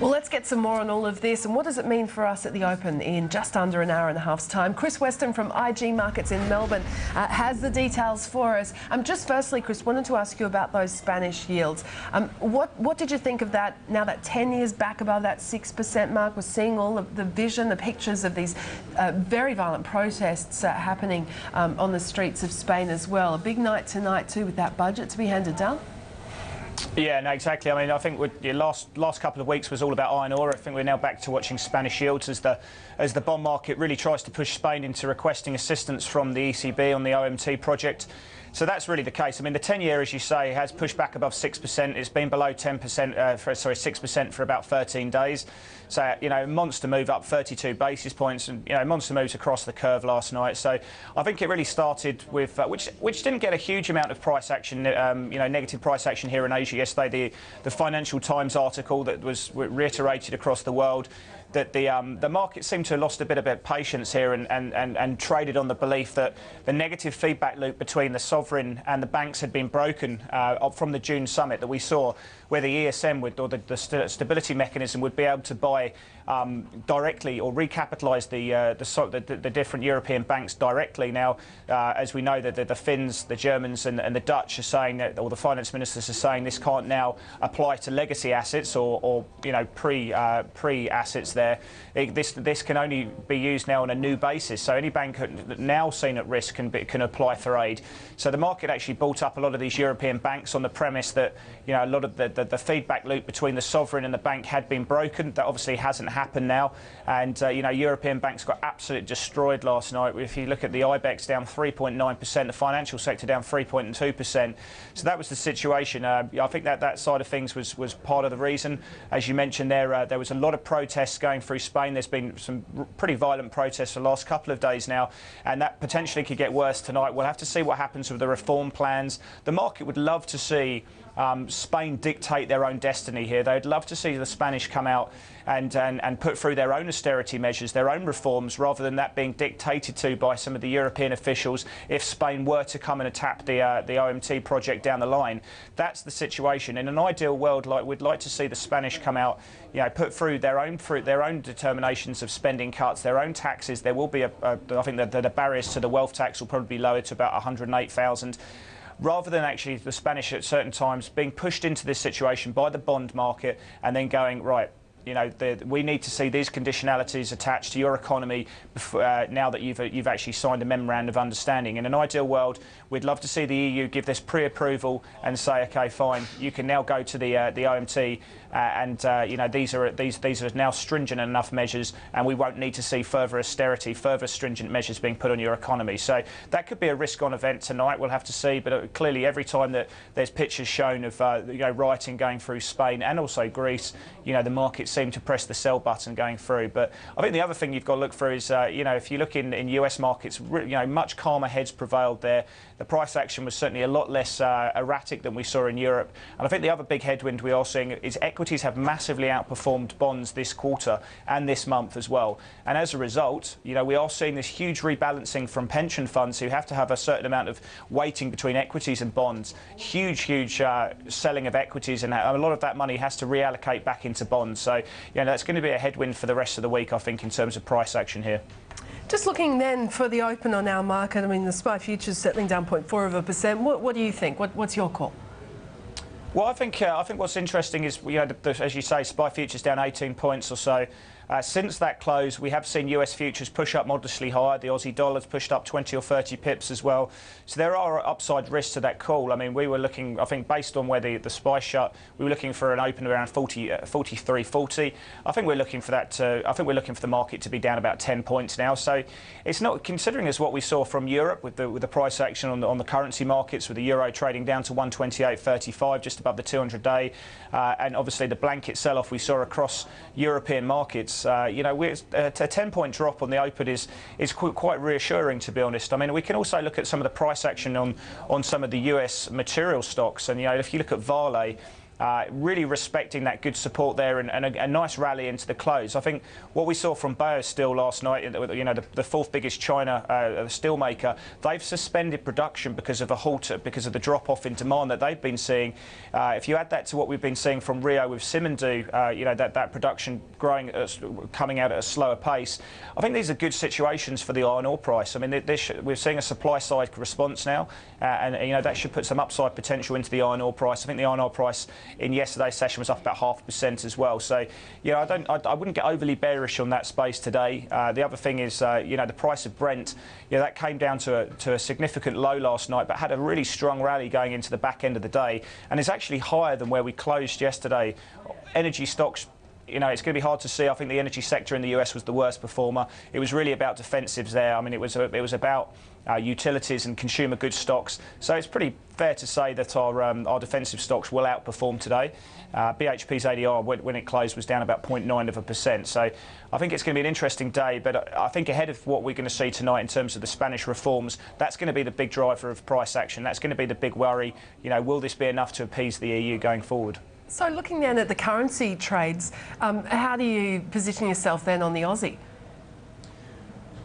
Well, let's get some more on all of this and what does it mean for us at the Open in just under an hour and a half's time. Chris Weston from IG Markets in Melbourne has the details for us. Just firstly, Chris, wanted to ask you about those Spanish yields. What did you think of that now that 10 years back above that 6% mark? We're seeing all of the vision, the pictures of these very violent protests happening on the streets of Spain as well. A big night tonight too with that budget to be handed down. Yeah, no, exactly. I mean, I think the last couple of weeks was all about iron ore. I think we're now back to watching Spanish yields as the bond market really tries to push Spain into requesting assistance from the ECB on the OMT project. So that's really the case. I mean, the 10-year, as you say, has pushed back above 6%. It's been below 6% for about 13 days. So, you know, monster move up 32 basis points and, you know, monster moves across the curve last night. So I think it really started with, which didn't get a huge amount of price action, you know, negative price action here in Asia yesterday. The Financial Times article that was reiterated across the world, that the market seemed to have lost a bit of patience here and traded on the belief that the negative feedback loop between the sovereign and the banks had been broken from the June summit that we saw, where the ESM or the stability mechanism would be able to buy directly or recapitalise the different European banks directly. Now, as we know, that the Finns, the Germans and the Dutch are saying that, or the finance ministers are saying, this can't now apply to legacy assets or you know, pre assets there. This can only be used now on a new basis. So any bank now seen at risk can apply for aid. So the market actually bought up a lot of these European banks on the premise that, you know, a lot of the feedback loop between the sovereign and the bank had been broken. That obviously hasn't happened now, and you know, European banks got absolutely destroyed last night. If you look at the IBEX down 3.9%, the financial sector down 3.2%. So that was the situation. I think that side of things was part of the reason. As you mentioned there was a lot of protests going through Spain. There's been some pretty violent protests for the last couple of days now, and that potentially could get worse tonight. We'll have to see what happens with the reform plans. The market would love to see Spain dictate their own destiny here. They'd love to see the Spanish come out and put through their own austerity measures, their own reforms, rather than that being dictated to by some of the European officials if Spain were to come and attack the OMT project down the line. That's the situation. In an ideal world, we'd like to see the Spanish come out, you know, put through their own determinations of spending cuts, their own taxes. There will be I think that the barriers to the wealth tax will probably be lowered to about 108,000. Rather than actually the Spanish at certain times being pushed into this situation by the bond market and then going, right, you know, we need to see these conditionalities attached to your economy before, now that you've actually signed a memorandum of understanding. In an ideal world, we'd love to see the EU give this pre-approval and say, okay, fine, you can now go to the OMT, you know, these are now stringent enough measures, and we won't need to see further austerity, further stringent measures being put on your economy. So that could be a risk-on event tonight. We'll have to see. But clearly, every time that there's pictures shown of you know, rioting going through Spain and also Greece, you know, the market seem to press the sell button going through. But I think the other thing you've got to look for is, you know, if you look in US markets, you know, much calmer heads prevailed there. The price action was certainly a lot less erratic than we saw in Europe. And I think the other big headwind we are seeing is equities have massively outperformed bonds this quarter and this month as well. And as a result, you know, we are seeing this huge rebalancing from pension funds who have to have a certain amount of weighting between equities and bonds. Huge selling of equities, and a lot of that money has to reallocate back into bonds. So, you know, that's going to be a headwind for the rest of the week, I think, in terms of price action here. Just looking then for the open on our market, I mean, the SPI futures settling down 0.4%. What do you think? What's your call? Well, I think what's interesting is, you know, as you say, SPI futures down 18 points or so. Since that close, we have seen US futures push up modestly higher. The Aussie dollar's pushed up 20 or 30 pips as well. So there are upside risks to that call. I mean, we were looking, I think, based on where the SPI shut, we were looking for an open around 43.40. I think we're looking for that. I think we're looking for the market to be down about 10 points now. So it's not, considering as what we saw from Europe with the price action on the currency markets, with the euro trading down to 128.35, just above the 200-day, and obviously the blanket sell-off we saw across European markets. You know, a 10-point drop on the open is quite reassuring, to be honest. I mean, we can also look at some of the price action on some of the US material stocks, and you know, if you look at Vale, really respecting that good support there and a nice rally into the close. I think what we saw from Bayer Steel last night, you know, the fourth biggest China steel maker, they've suspended production because of a halt, because of the drop-off in demand that they've been seeing. If you add that to what we've been seeing from Rio with Simandou, you know, that production growing, coming out at a slower pace, I think these are good situations for the iron ore price. I mean, we're seeing a supply-side response now, and you know, that should put some upside potential into the iron ore price. I think the iron ore price in yesterday's session was up about 0.5% as well. So, you know, I wouldn't get overly bearish on that space today. The other thing is, you know, the price of Brent, you know, that came down to a significant low last night, but had a really strong rally going into the back end of the day, and is actually higher than where we closed yesterday. Energy stocks, you know, it's going to be hard to see. I think the energy sector in the US was the worst performer. It was really about defensives there. I mean, it was about utilities and consumer goods stocks. So it's pretty fair to say that our defensive stocks will outperform today. BHP's ADR, when it closed, was down about 0.9%. So I think it's going to be an interesting day. But I think ahead of what we're going to see tonight in terms of the Spanish reforms, that's going to be the big driver of price action. That's going to be the big worry. You know, will this be enough to appease the EU going forward? So looking then at the currency trades, how do you position yourself then on the Aussie?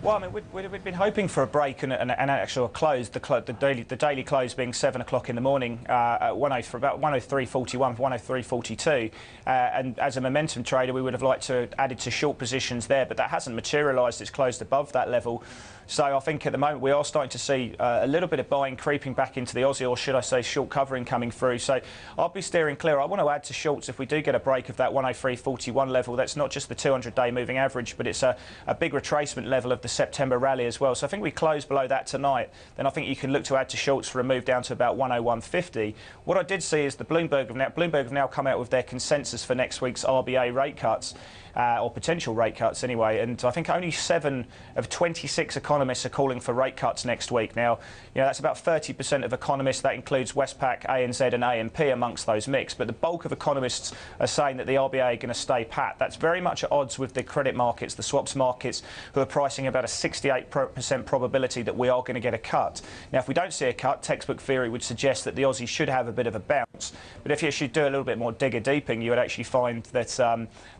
Well, I mean, we'd been hoping for a break and an actual close. The daily close being 7 o'clock in the morning at for about 103.41, 103.42. And as a momentum trader, we would have liked to have added to short positions there, but that hasn't materialised. It's closed above that level. So I think at the moment we are starting to see a little bit of buying creeping back into the Aussie, or should I say short covering coming through. So I'll be steering clear. I want to add to shorts if we do get a break of that 103.41 level. That's not just the 200-day moving average, but it's a big retracement level of the September rally as well. So I think we close below that tonight, then I think you can look to add to shorts for a move down to about 101.50. What I did see is the Bloomberg have now come out with their consensus for next week's RBA rate cuts. Or potential rate cuts anyway, and I think only 7 of 26 economists are calling for rate cuts next week. Now, you know, that's about 30% of economists. That includes Westpac, ANZ and AMP amongst those mix, but the bulk of economists are saying that the RBA are going to stay pat. That's very much at odds with the credit markets, the swaps markets, who are pricing about a 68% probability that we are going to get a cut. Now, if we don't see a cut, textbook theory would suggest that the Aussie should have a bit of a bounce, but if you should do a little bit more digger deeping, you would actually find that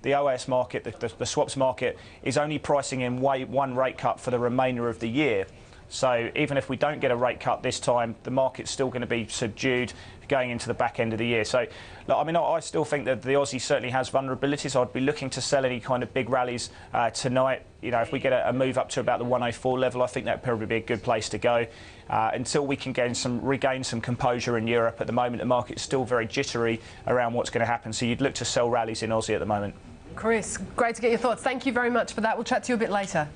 the OAS market, the swaps market, is only pricing in one rate cut for the remainder of the year. So even if we don't get a rate cut this time, the market's still going to be subdued going into the back end of the year. So, look, I mean, I still think that the Aussie certainly has vulnerabilities. I'd be looking to sell any kind of big rallies tonight. You know, if we get a move up to about the 104 level, I think that'd probably be a good place to go until we can regain some composure in Europe. At the moment, the market's still very jittery around what's going to happen. So you'd look to sell rallies in Aussie at the moment. Chris, great to get your thoughts. Thank you very much for that. We'll chat to you a bit later.